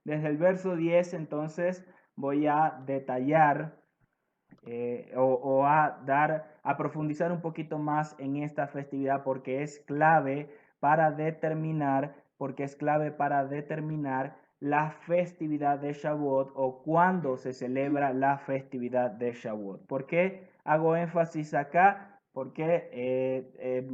Desde el verso 10, entonces, voy a detallar a profundizar un poquito más en esta festividad porque es clave para determinar la festividad de Shavuot o cuándo se celebra la festividad de Shavuot. ¿Por qué hago énfasis acá? Porque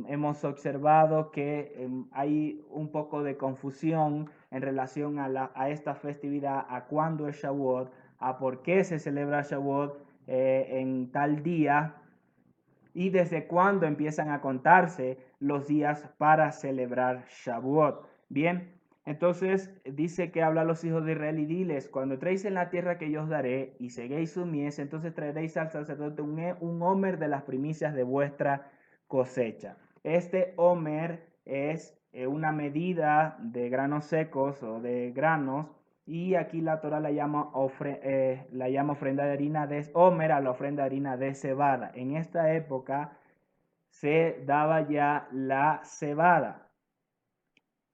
hemos observado que hay un poco de confusión en relación a esta festividad, a cuándo es Shavuot, a por qué se celebra Shavuot en tal día y desde cuándo empiezan a contarse los días para celebrar Shavuot. Bien, entonces dice que habla a los hijos de Israel y diles, cuando entréis en la tierra que yo os daré y seguéis su mies, entonces traeréis al sacerdote un homer de las primicias de vuestra cosecha. Este homer es una medida de granos secos o de granos, y aquí la Torah la llama ofrenda de harina de homer a la ofrenda de harina de cebada. En esta época se daba ya la cebada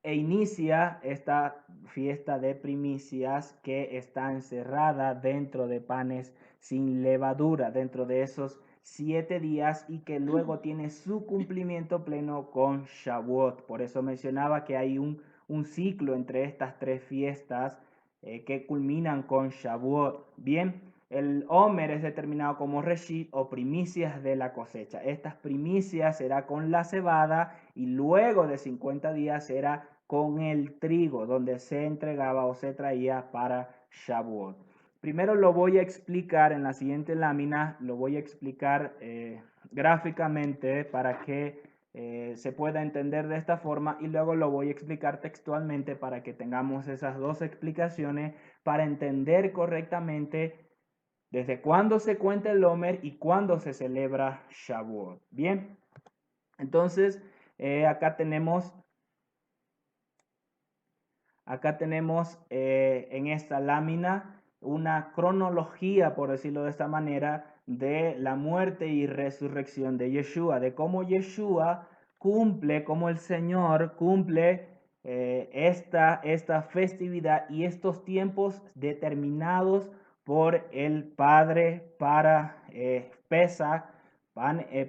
e inicia esta fiesta de primicias que está encerrada dentro de panes sin levadura, dentro de esos 7 días, y que luego tiene su cumplimiento pleno con Shavuot. Por eso mencionaba que hay un ciclo entre estas tres fiestas que culminan con Shavuot. Bien, el Omer es determinado como Reshit o primicias de la cosecha. Estas primicias será con la cebada y luego de 50 días será con el trigo, donde se entregaba o se traía para Shavuot. Primero lo voy a explicar en la siguiente lámina, lo voy a explicar gráficamente para que se pueda entender de esta forma, y luego lo voy a explicar textualmente para que tengamos esas dos explicaciones para entender correctamente desde cuándo se cuenta el Omer y cuándo se celebra Shavuot. Bien, entonces acá tenemos en esta lámina una cronología, por decirlo de esta manera, de la muerte y resurrección de Yeshua, de cómo Yeshua cumple, cómo el Señor cumple esta festividad y estos tiempos determinados por el Padre para Pesach,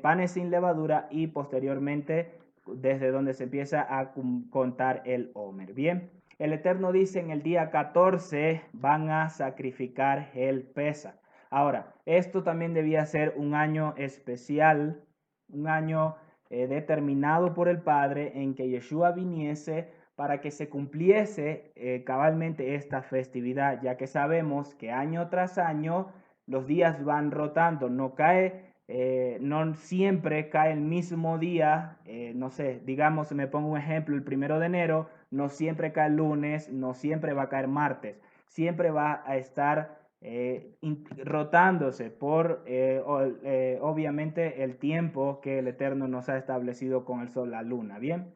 panes sin levadura, y posteriormente desde donde se empieza a contar el Omer. Bien, el Eterno dice en el día 14 van a sacrificar el Pesach. Ahora, esto también debía ser un año especial, un año determinado por el Padre en que Yeshua viniese para que se cumpliese cabalmente esta festividad, ya que sabemos que año tras año los días van rotando, no siempre cae el mismo día, no sé, digamos, me pongo un ejemplo, el 1 de enero, no siempre cae el lunes, no siempre va a caer martes, siempre va a estar rotándose por obviamente el tiempo que el Eterno nos ha establecido con el sol, la luna, ¿bien?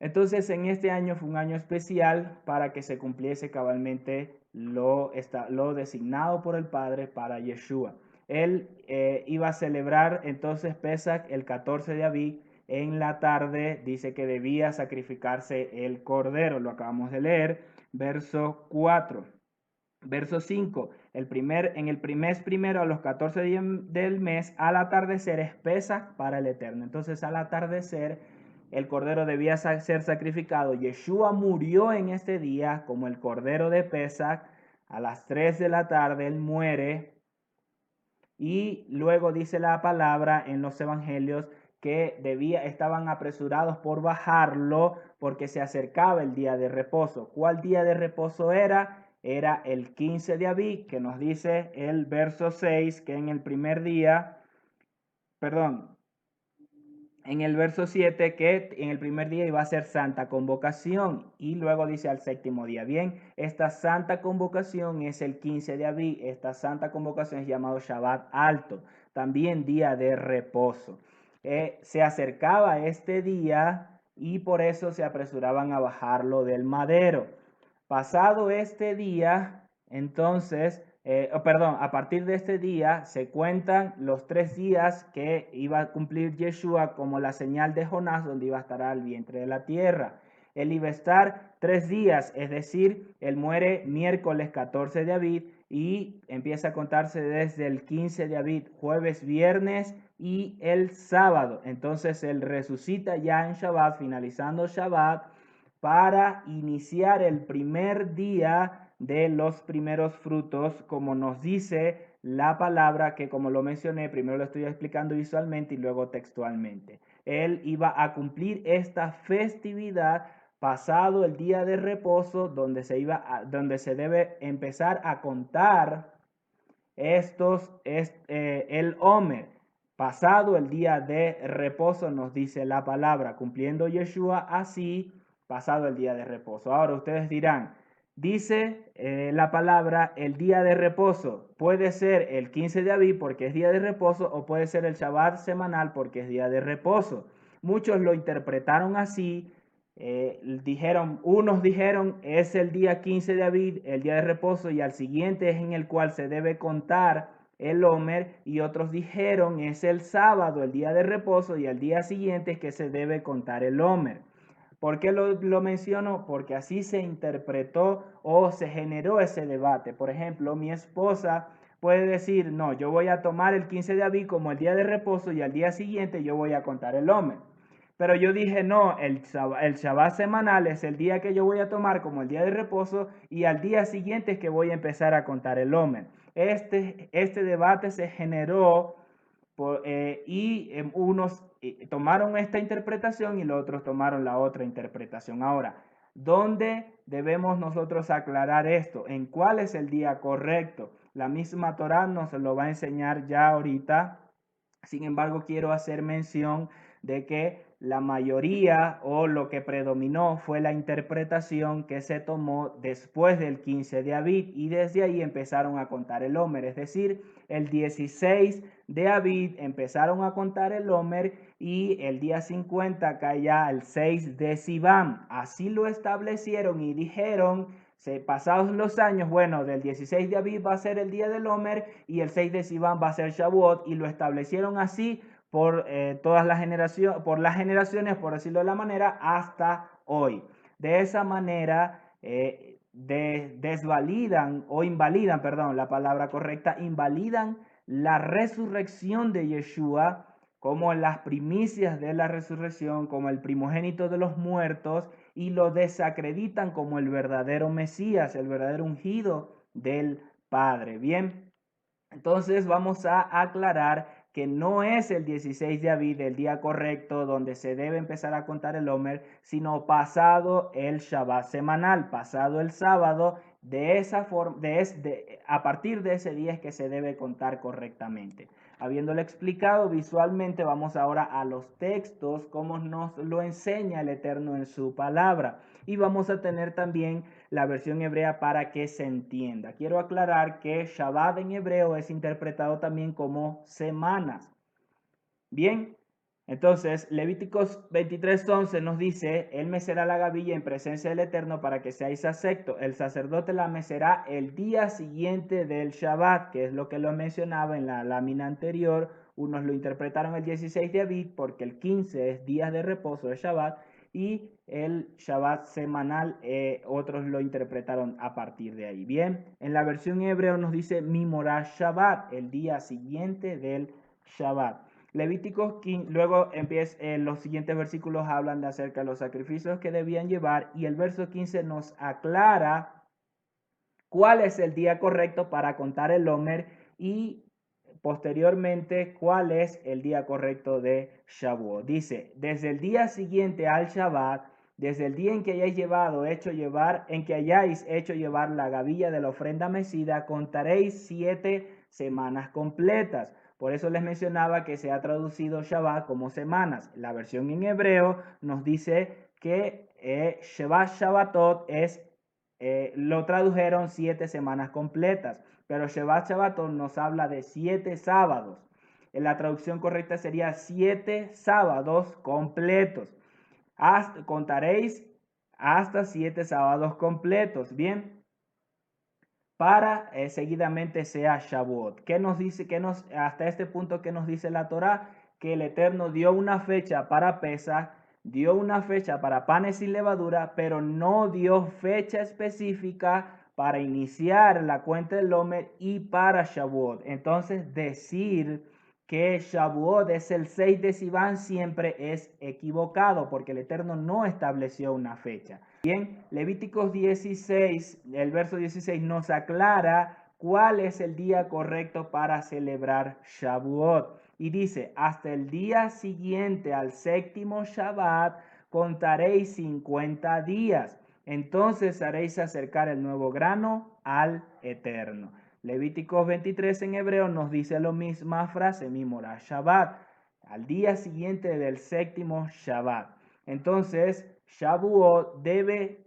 Entonces en este año fue un año especial para que se cumpliese cabalmente lo designado por el Padre para Yeshua. Él iba a celebrar entonces Pesach el 14 de Abib. En la tarde dice que debía sacrificarse el cordero, lo acabamos de leer, verso 4. Verso 5, en el mes primero a los 14 días del mes, al atardecer es Pesach para el Eterno. Entonces al atardecer el cordero debía ser sacrificado. Yeshua murió en este día como el cordero de Pesach. A las 3 de la tarde él muere, y luego dice la palabra en los evangelios que estaban apresurados por bajarlo porque se acercaba el día de reposo. ¿Cuál día de reposo era? Era el 15 de Abib, que nos dice el verso 6, que en el primer día, perdón, en el verso 7, que en el primer día iba a ser santa convocación, y luego dice al séptimo día. Bien, esta santa convocación es el 15 de Abib. Esta santa convocación es llamado Shabbat alto, también día de reposo. Se acercaba este día y por eso se apresuraban a bajarlo del madero. Pasado este día, entonces, a partir de este día se cuentan los 3 días que iba a cumplir Yeshua como la señal de Jonás, donde iba a estar al vientre de la tierra. él iba a estar 3 días, es decir, él muere miércoles 14 de Abib y empieza a contarse desde el 15 de Abib, jueves, viernes y el sábado. Entonces él resucita ya en Shabbat, finalizando Shabbat, para iniciar el primer día de los primeros frutos, como nos dice la palabra, que como lo mencioné, primero lo estoy explicando visualmente y luego textualmente. Él iba a cumplir esta festividad pasado el día de reposo, donde se debe empezar a contar el Omer. Pasado el día de reposo, nos dice la palabra, cumpliendo Yeshua así, pasado el día de reposo. Ahora ustedes dirán, dice la palabra el día de reposo. Puede ser el 15 de Abib porque es día de reposo, o puede ser el Shabbat semanal porque es día de reposo. Muchos lo interpretaron así. Unos dijeron es el día 15 de Abib, el día de reposo, y al siguiente es en el cual se debe contar el Omer, y otros dijeron es el sábado, el día de reposo, y al día siguiente es que se debe contar el Omer. ¿Por qué lo menciono? Porque así se interpretó o se generó ese debate. Por ejemplo, mi esposa puede decir, no, yo voy a tomar el 15 de Abib como el día de reposo y al día siguiente yo voy a contar el Omer. Pero yo dije, no, el Shabbat semanal es el día que yo voy a tomar como el día de reposo y al día siguiente es que voy a empezar a contar el Omer. Este debate se generó unos tomaron esta interpretación y los otros tomaron la otra interpretación. Ahora, ¿dónde debemos nosotros aclarar esto? ¿En cuál es el día correcto? La misma Torá nos lo va a enseñar ya ahorita. Sin embargo, quiero hacer mención de que la mayoría o lo que predominó fue la interpretación que se tomó después del 15 de Abib, y desde ahí empezaron a contar el Omer, es decir, el 16 de Abib empezaron a contar el Omer y el día 50 cae ya el 6 de Sivan. Así lo establecieron y dijeron, pasados los años, bueno, del 16 de Abib va a ser el día del Omer y el 6 de Sivan va a ser Shavuot, y lo establecieron así por todas las generaciones, por decirlo de la manera, hasta hoy. De esa manera desvalidan o invalidan, perdón, la palabra correcta, invalidan la resurrección de Yeshua como las primicias de la resurrección, como el primogénito de los muertos, y lo desacreditan como el verdadero Mesías, el verdadero ungido del Padre. Bien, entonces vamos a aclarar que no es el 16 de Abib el día correcto donde se debe empezar a contar el Omer, sino pasado el Shabbat semanal, pasado el sábado. De esa forma, a partir de ese día es que se debe contar correctamente. Habiéndolo explicado visualmente, vamos ahora a los textos, como nos lo enseña el Eterno en su palabra. Y vamos a tener también la versión hebrea para que se entienda. Quiero aclarar que Shabbat en hebreo es interpretado también como semanas. Bien, entonces Levíticos 23:11 nos dice, él mecerá la gavilla en presencia del Eterno para que seáis acepto. El sacerdote la mecerá el día siguiente del Shabbat, que es lo que lo mencionaba en la lámina anterior. Unos lo interpretaron el 16 de Abib porque el 15 es día de reposo de Shabbat, y el Shabbat semanal, otros lo interpretaron a partir de ahí. Bien, en la versión hebreo nos dice Mimorá Shabbat, el día siguiente del Shabbat. Levíticos 15, luego los siguientes versículos hablan de acerca de los sacrificios que debían llevar, y el verso 15 nos aclara cuál es el día correcto para contar el Omer, y posteriormente cuál es el día correcto de Shavuot. Dice, desde el día siguiente al Shabbat, desde el día en que hayáis hecho llevar la gavilla de la ofrenda mecida, contaréis 7 semanas completas. Por eso les mencionaba que se ha traducido Shabbat como semanas. La versión en hebreo nos dice que Shabbatot lo tradujeron 7 semanas completas, pero Shabbatot nos habla de 7 sábados. En la traducción correcta sería 7 sábados completos. Contaréis hasta 7 sábados completos. Bien, para seguidamente sea Shavuot. ¿Qué nos dice? Hasta este punto, ¿qué nos dice la Torá? Que el Eterno dio una fecha para Pesaj dio una fecha para panes sin levadura, pero no dio fecha específica para iniciar la cuenta del Omer y para Shavuot. Entonces, decir que Shavuot es el 6 de Sivan siempre es equivocado, porque el Eterno no estableció una fecha. Bien, Levíticos 16, el verso 16 nos aclara cuál es el día correcto para celebrar Shavuot. Y dice, hasta el día siguiente al séptimo Shabbat contaréis 50 días. Entonces haréis acercar el nuevo grano al Eterno. Levíticos 23 en hebreo nos dice la misma frase, Mimorá Shabbat, al día siguiente del séptimo Shabbat. Entonces, Shavuot debe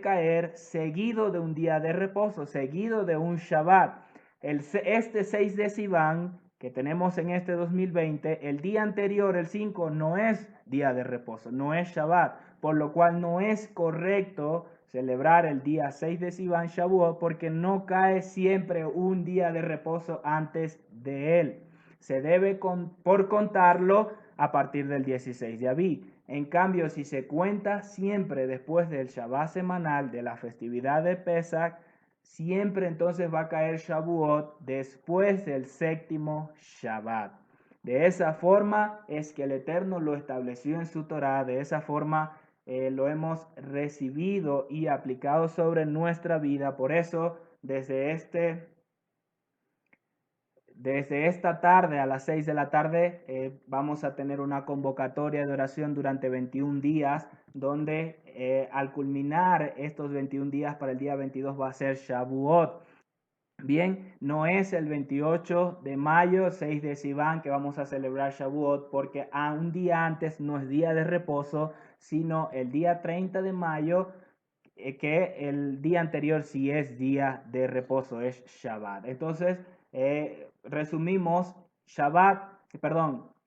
caer seguido de un día de reposo, seguido de un Shabbat. Este 6 de Sivan que tenemos en este 2020, el día anterior, el 5, no es día de reposo, no es Shabbat, por lo cual no es correcto celebrar el día 6 de Sivan Shavuot porque no cae siempre un día de reposo antes de él. Se debe por contarlo a partir del 16 de Abí. En cambio, si se cuenta siempre después del Shabbat semanal de la festividad de Pesach, siempre entonces va a caer Shavuot después del séptimo Shabbat. De esa forma es que el Eterno lo estableció en su Torah, de esa forma lo hemos recibido y aplicado sobre nuestra vida. Por eso, desde esta tarde a las 6 de la tarde vamos a tener una convocatoria de oración durante 21 días, donde al culminar estos 21 días para el día 22 va a ser Shavuot. Bien, no es el 28 de mayo, 6 de Sivan, que vamos a celebrar Shavuot, porque un día antes no es día de reposo, sino el día 30 de mayo, que el día anterior sí es día de reposo, es Shabbat. Entonces, resumimos,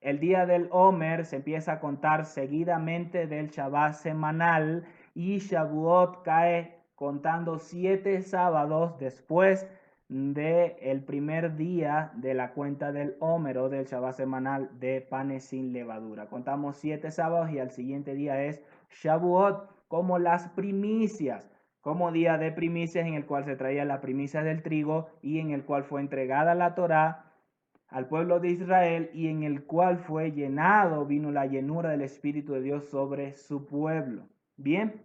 el día del Omer se empieza a contar seguidamente del Shabbat semanal y Shavuot cae contando 7 sábados después del primer día de la cuenta del Omer o del Shabbat semanal de panes sin levadura. Contamos 7 sábados y al siguiente día es Shavuot como las primicias, como día de primicias en el cual se traía la primicia del trigo y en el cual fue entregada la Torá al pueblo de Israel y en el cual vino la llenura del Espíritu de Dios sobre su pueblo. Bien,